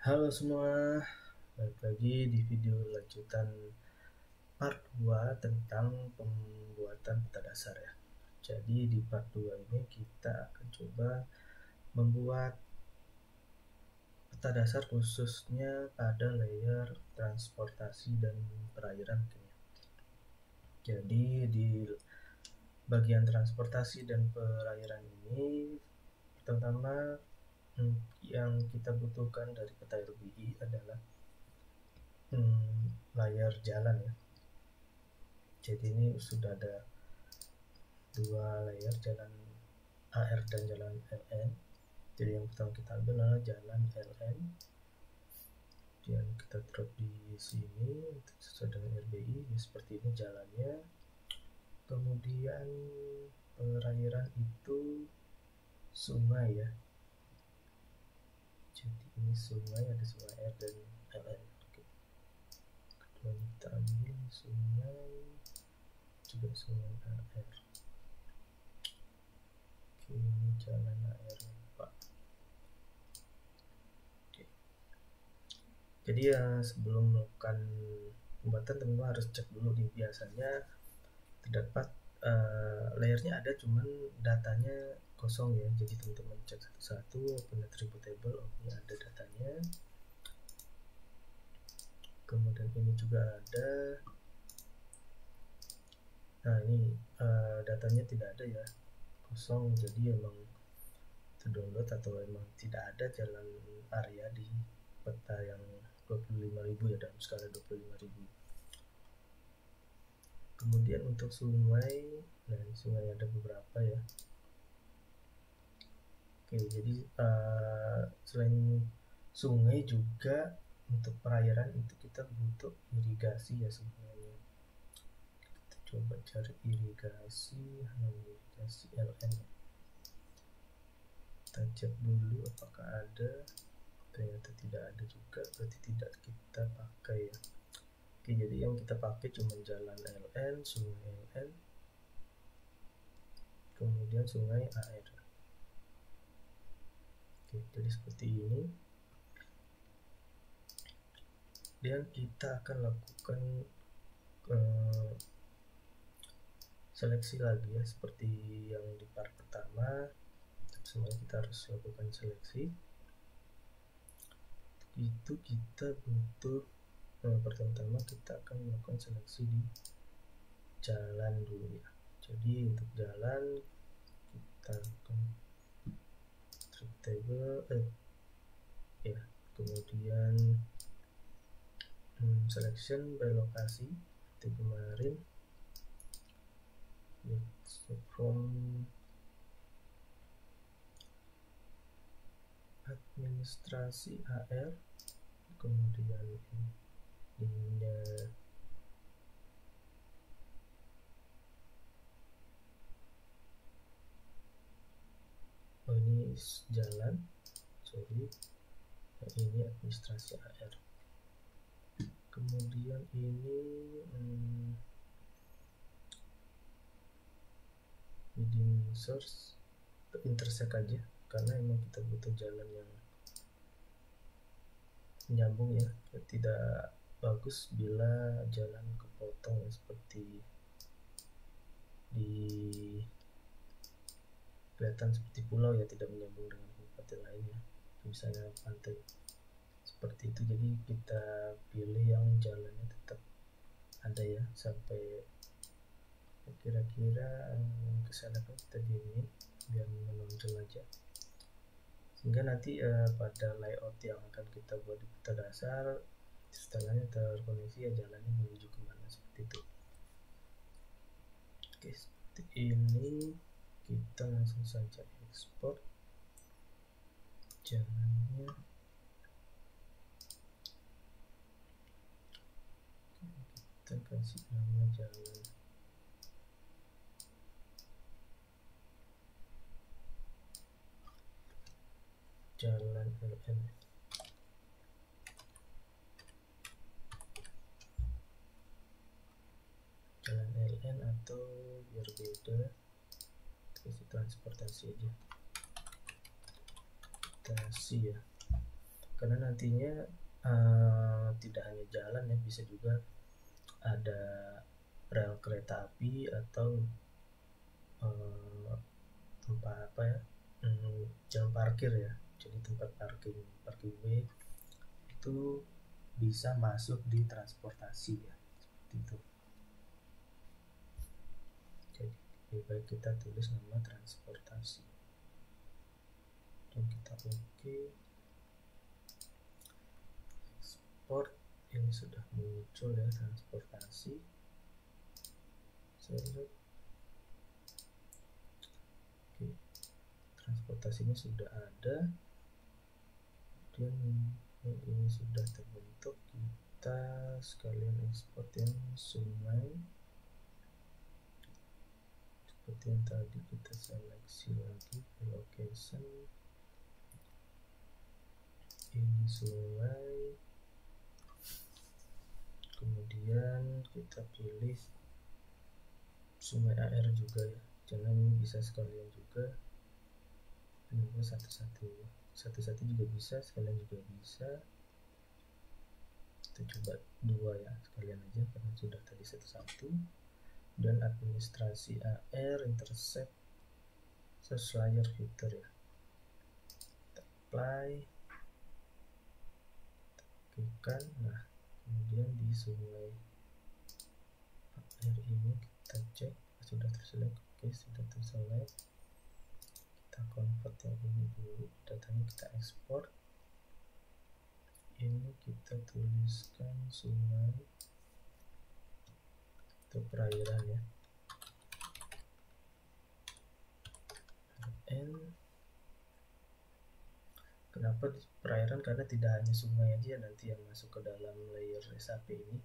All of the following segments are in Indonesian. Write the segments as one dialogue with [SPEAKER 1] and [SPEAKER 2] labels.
[SPEAKER 1] Halo semua, balik lagi di video lanjutan part 2 tentang pembuatan peta dasar ya. Jadi di part 2 ini kita akan coba membuat peta dasar khususnya pada layer transportasi dan perairan. Jadi di bagian transportasi dan perairan ini pertama yang kita butuhkan dari peta RBI adalah layar jalan ya. Jadi ini sudah ada dua layar, jalan AR dan jalan LN. Jadi yang pertama kita ambil adalah jalan LN, dan kita drop di sini sesuai dengan RBI ya, seperti ini jalannya. Kemudian perairan itu sungai ya, jadi ini sungai, ada sungai R dan LN. Oke. Kedua kita ambil sungai, juga sungai AR. Oke, ini jalan AR Pak. Oke. Jadi ya sebelum melakukan pembuatan teman-teman harus cek dulu nih, biasanya terdapat layernya ada cuman datanya kosong ya. Jadi teman-teman cek satu-satu, open attribute table, ini ada datanya. Kemudian ini juga ada. Nah ini datanya tidak ada ya, kosong. Jadi emang terdownload atau emang tidak ada jalan area di peta yang 25.000 ya, dalam skala 25.000. Kemudian untuk sungai, nah ini sungai ada beberapa ya. Oke, jadi selain sungai juga untuk perairan itu kita butuh irigasi ya sebenarnya. Kita coba cari irigasi, irigasi LN. Kita cek dulu apakah ada. Ternyata tidak ada juga, berarti tidak kita pakai ya. Oke, jadi yang kita pakai cuma jalan LN, sungai LN, kemudian sungai AR. Oke, jadi seperti ini. Dan kita akan lakukan seleksi lagi ya, seperti yang di part pertama. Semuanya kita harus lakukan seleksi. Itu kita butuh pertama-tama kita akan melakukan seleksi di jalan dulu ya. Jadi untuk jalan kita akan table ya, kemudian selection by lokasi seperti kemarin, from administrasi AR, kemudian ininya ini jalan, sorry, nah, ini administrasi AR. Kemudian ini within source intersect aja, karena emang kita butuh jalan yang menyambung ya. Tidak bagus bila jalan kepotong ya, seperti di kelihatan seperti pulau ya, tidak menyambung dengan kabupaten lainnya, misalnya pantai seperti itu. Jadi kita pilih yang jalannya tetap ada ya, sampai kira-kira kesana kan kita gini biar menonjol aja, sehingga nanti pada layout yang akan kita buat di peta dasar, setelahnya terkoneksi ya jalannya menuju kemana, seperti itu. Oke, seperti ini. Kita langsung saja ekspor jalannya. Kita kasih nama jalan LN. Jalan LN, atau biar beda kasih transportasi aja, transportasi ya. karena nantinya tidak hanya jalan ya, bisa juga ada rel kereta api atau tempat apa ya, jam parkir ya, jadi tempat parking B itu bisa masuk di transportasi ya, seperti itu. Jadi lebih baik kita tulis nama transportasi dan kita oke. Export, ini sudah muncul ya transportasi. Select. Oke, transportasinya sudah ada. Kemudian ini sudah terbentuk, kita sekalian ekspor yang sungai seperti yang tadi. Kita seleksi lagi ke location, ini sungai, kemudian kita pilih sungai AR juga ya, jangan bisa sekalian juga, ini satu-satu juga bisa, sekalian juga bisa. Kita coba dua ya, sekalian aja karena sudah tadi satu-satu. Dan administrasi AR, intercept, search layer filter ya, kita apply, klikkan. Nah kemudian di sungai AR ini kita cek sudah terselect. Oke, sudah terselect. Kita convert yang ini dulu, datanya kita ekspor. Ini kita tuliskan sungai atau perairan ya, N. Kenapa perairan? Karena tidak hanya sungai aja nanti yang masuk ke dalam layer SAP ini,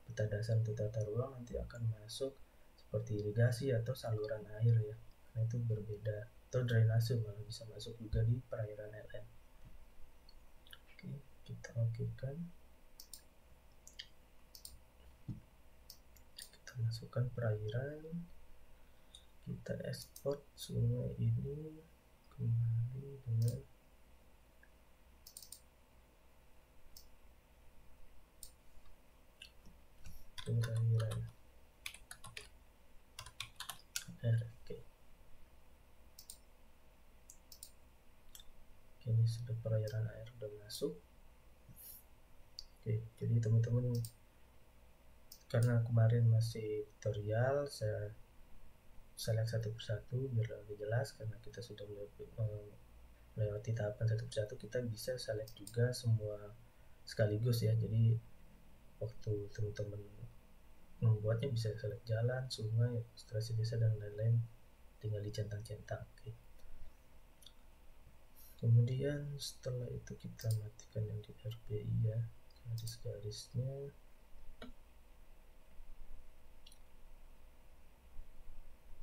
[SPEAKER 1] peta dasar untuk tata ruang nanti akan masuk seperti irigasi atau saluran air ya, karena itu berbeda, atau drainase malah bisa masuk juga di perairan LN. Oke, kita okekan, kita masukkan perairan, kita ekspor sungai ini kembali dengan perairan R. Oke, ini sudah perairan air sudah masuk. Oke, jadi teman-teman, karena kemarin masih tutorial, saya select satu persatu biar lebih jelas. Karena kita sudah melewati tahapan satu persatu, kita bisa select juga semua sekaligus ya, jadi waktu teman-teman membuatnya bisa select jalan, sungai, administrasi desa dan lain-lain, tinggal dicentang-centang. Oke. Kemudian setelah itu kita matikan yang di RPI ya, garis-garisnya.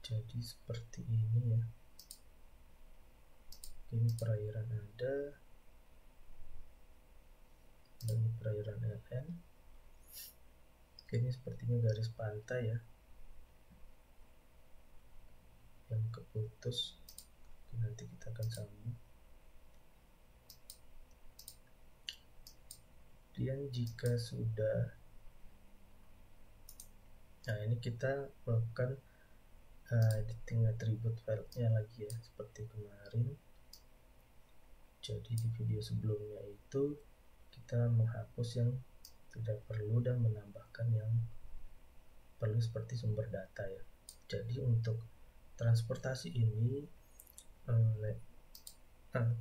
[SPEAKER 1] Jadi seperti ini ya. Ini perairan ada, dan ini perairan LN. Ini sepertinya garis pantai ya, yang keputus. Nanti kita akan sambung. Kemudian jika sudah, nah ini kita melakukan editing attribute filenya lagi ya, seperti kemarin. Jadi di video sebelumnya itu kita menghapus yang tidak perlu dan menambahkan yang perlu seperti sumber data ya. Jadi untuk transportasi ini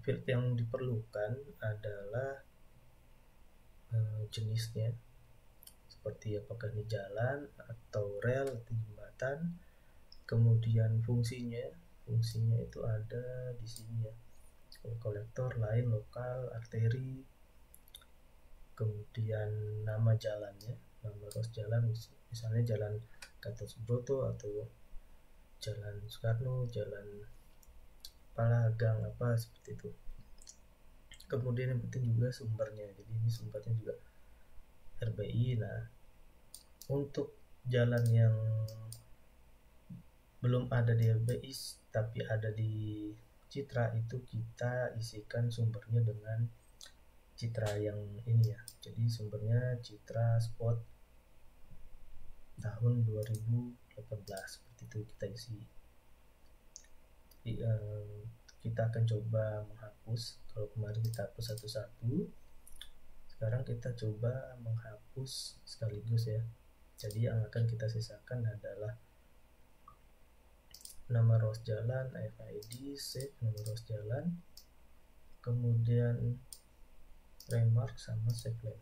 [SPEAKER 1] field yang diperlukan adalah jenisnya, seperti apakah ini jalan atau rel atau jembatan. Kemudian fungsinya itu ada di sini ya, kolektor, line, lokal, arteri. Kemudian nama jalannya, nama ruas jalan, misalnya jalan Gatot Subroto atau jalan Soekarno, jalan Palagang, apa seperti itu. Kemudian yang penting juga sumbernya, jadi ini sumbernya juga RBI. Nah untuk jalan yang belum ada di RBI tapi ada di Citra, itu kita isikan sumbernya dengan Citra yang ini ya. Jadi sumbernya Citra Spot tahun 2018, seperti itu kita isi. Jadi, kita akan coba menghapus. Kalau kemarin kita hapus satu-satu, sekarang kita coba menghapus sekaligus ya. Jadi yang akan kita sisakan adalah nama ruas jalan, FID, save nama ruas jalan, kemudian remark sama save line,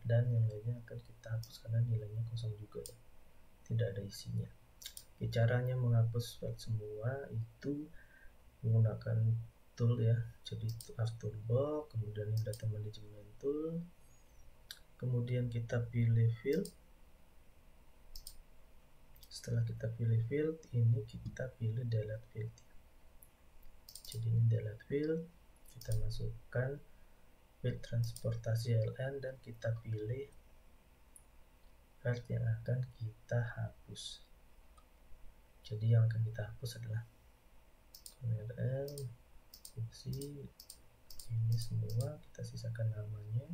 [SPEAKER 1] dan yang lainnya akan kita hapus karena nilainya kosong juga ya, tidak ada isinya. Oke, caranya menghapus file semua itu menggunakan tool ya, jadi Art Toolbox, kemudian Data Management Tool, kemudian kita pilih field. Setelah kita pilih field, ini kita pilih delete field. Jadi ini delete field, kita masukkan field transportasi LN dan kita pilih field yang akan kita hapus. Jadi yang akan kita hapus adalah URL, fungsi, ini semua kita sisakan namanya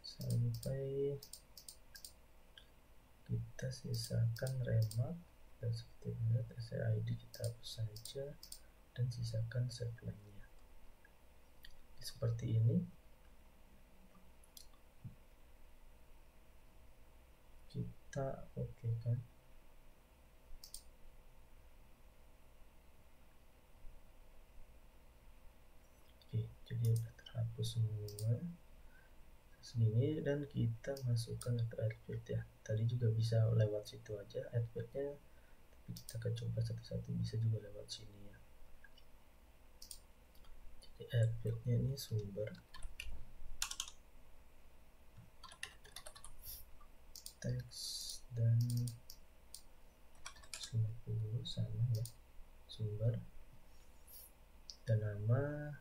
[SPEAKER 1] sampai kita sisakan remark dan seperti SID kita hapus saja dan sisakan save line-nya seperti ini. Kita oke kan. Oke, jadi udah terhapus semua segini, dan kita masukkan ke add field ya. Tadi juga bisa lewat situ aja add fieldnya, tapi kita akan coba satu-satu, bisa juga lewat sini ya. Jadi add fieldnya ini sumber, teks dan 50 sama ya, sumber dan nama.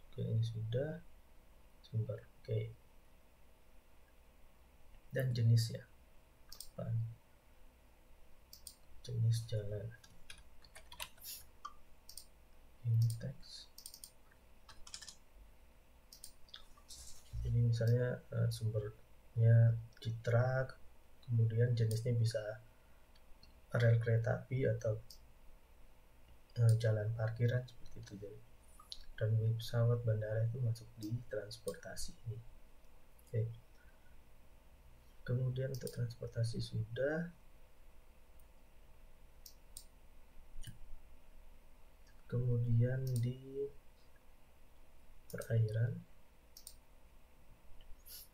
[SPEAKER 1] Oke, ini sudah sumber. Oke, dan jenis ya, jenis jalan, ini teks. Ini misalnya sumbernya Citra, kemudian jenisnya bisa rel kereta api atau jalan parkiran seperti itu. Jadi runway pesawat, bandara itu masuk di transportasi ini. Oke. Kemudian untuk transportasi sudah. Kemudian di perairan,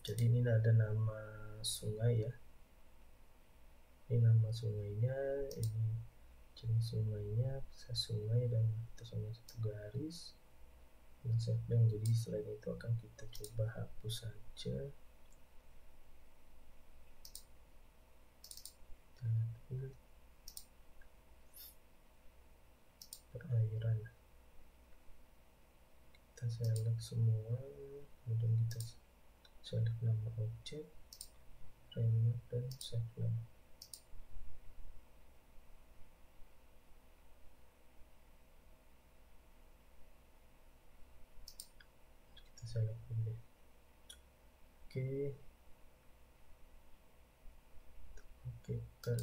[SPEAKER 1] jadi ini ada nama sungai ya, ini nama sungainya, ini jenis sungainya, bisa sungai dan kita sungai satu garis, dan save line. Jadi selain itu akan kita coba hapus saja. Perairan, kita select semua, kemudian kita select nama objek, remark, dan save line. Kita select pilih. Oke, kan.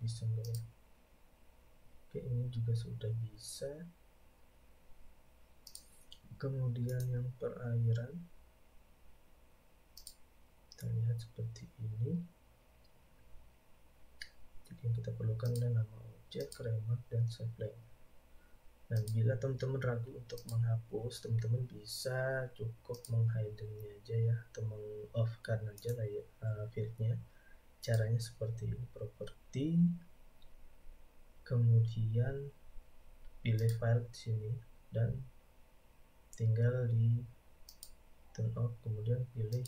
[SPEAKER 1] Bisa nggak ya? Oke, ini juga sudah bisa. Kemudian yang perairan, kita lihat seperti ini. Jadi yang kita perlukan adalah nama objek, remark, dan save line. Nah, bila teman-teman ragu untuk menghapus, teman-teman bisa cukup menghide-nya aja ya, atau meng-off-kan aja lah ya fieldnya. Caranya seperti ini, properti, kemudian pilih file di sini dan tinggal di turn off, kemudian pilih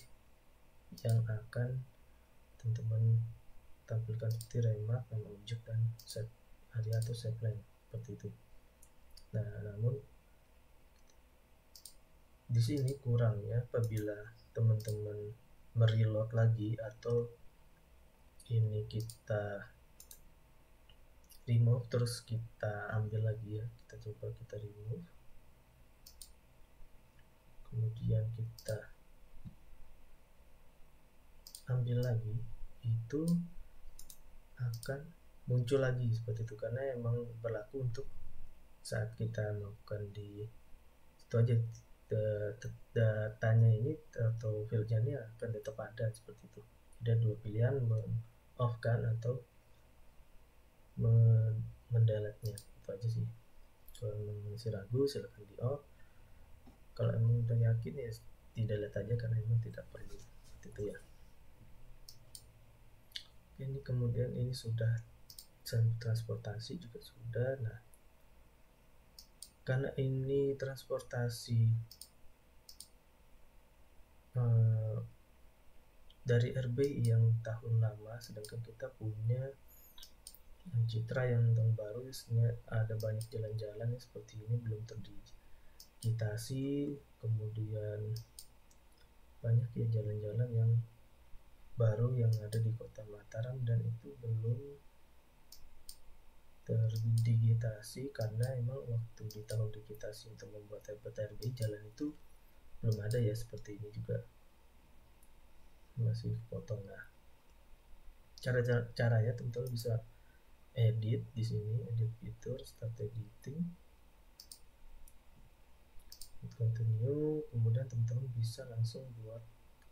[SPEAKER 1] yang akan teman-teman tampilkan seperti remark, nama objek, dan save area atau save line seperti itu. Nah, namun di sini kurangnya apabila teman-teman mereload lagi atau ini kita remove, terus kita ambil lagi ya, kita coba kita remove, kemudian kita ambil lagi, itu akan muncul lagi seperti itu, karena emang berlaku untuk saat kita melakukan di itu aja, datanya ini atau fieldnya ini akan tetap ada seperti itu. Ada dua pilihan, off kan atau mendelete-nya, itu aja sih. Kalau masih ragu silahkan di off, kalau emang udah yakin ya di delete aja karena emang tidak perlu seperti itu ya. Ini kemudian ini sudah transportasi juga sudah. Nah, karena ini transportasi dari RBI yang tahun lama, sedangkan kita punya Citra yang tahun baru, ada banyak jalan-jalan ya seperti ini belum terdigitasi, kemudian banyak ya jalan-jalan yang baru yang ada di Kota Mataram dan itu belum terdigitasi karena emang waktu di tahun digitasi untuk membuat RBI jalan itu belum ada ya, seperti ini juga masih potong. Nah, caranya teman-teman bisa edit di sini, edit fitur, start editing, continue, kemudian teman-teman bisa langsung buat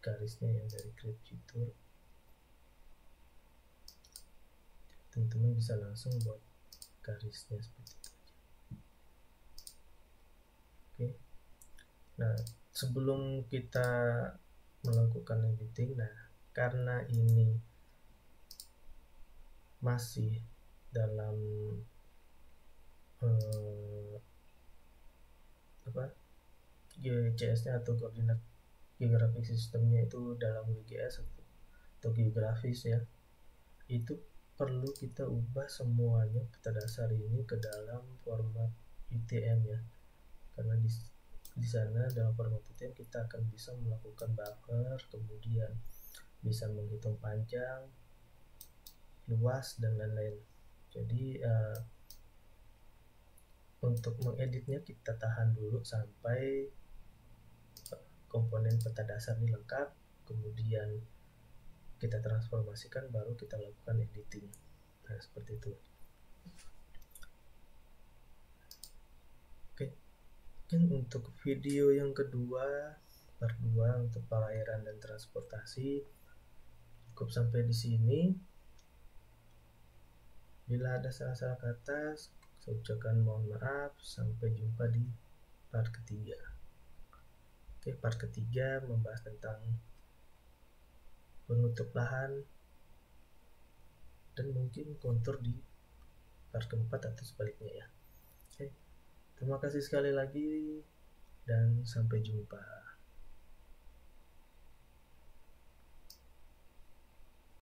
[SPEAKER 1] garisnya yang dari create fitur, teman-teman bisa langsung buat garisnya seperti itu aja. Oke. Nah, sebelum kita melakukan editing, nah karena ini masih dalam GCS-nya atau koordinat geographic sistemnya itu dalam WGS atau geografis ya, itu perlu kita ubah semuanya peta dasar ini ke dalam format UTM ya, karena di sana dalam format UTM kita akan bisa melakukan buffer, kemudian bisa menghitung panjang, luas, dan lain-lain. Jadi untuk mengeditnya kita tahan dulu sampai komponen peta dasar ini lengkap, kemudian kita transformasikan, baru kita lakukan editing. Nah, seperti itu. Oke, mungkin untuk video yang kedua, part 2 untuk pelayaran dan transportasi cukup sampai di sini. Bila ada salah-salah kata, saya ucapkan mohon maaf. Sampai jumpa di part ketiga. Oke, part ketiga membahas tentang penutup lahan dan mungkin kontur di part keempat atau sebaliknya ya. Oke, terima kasih sekali lagi dan sampai jumpa.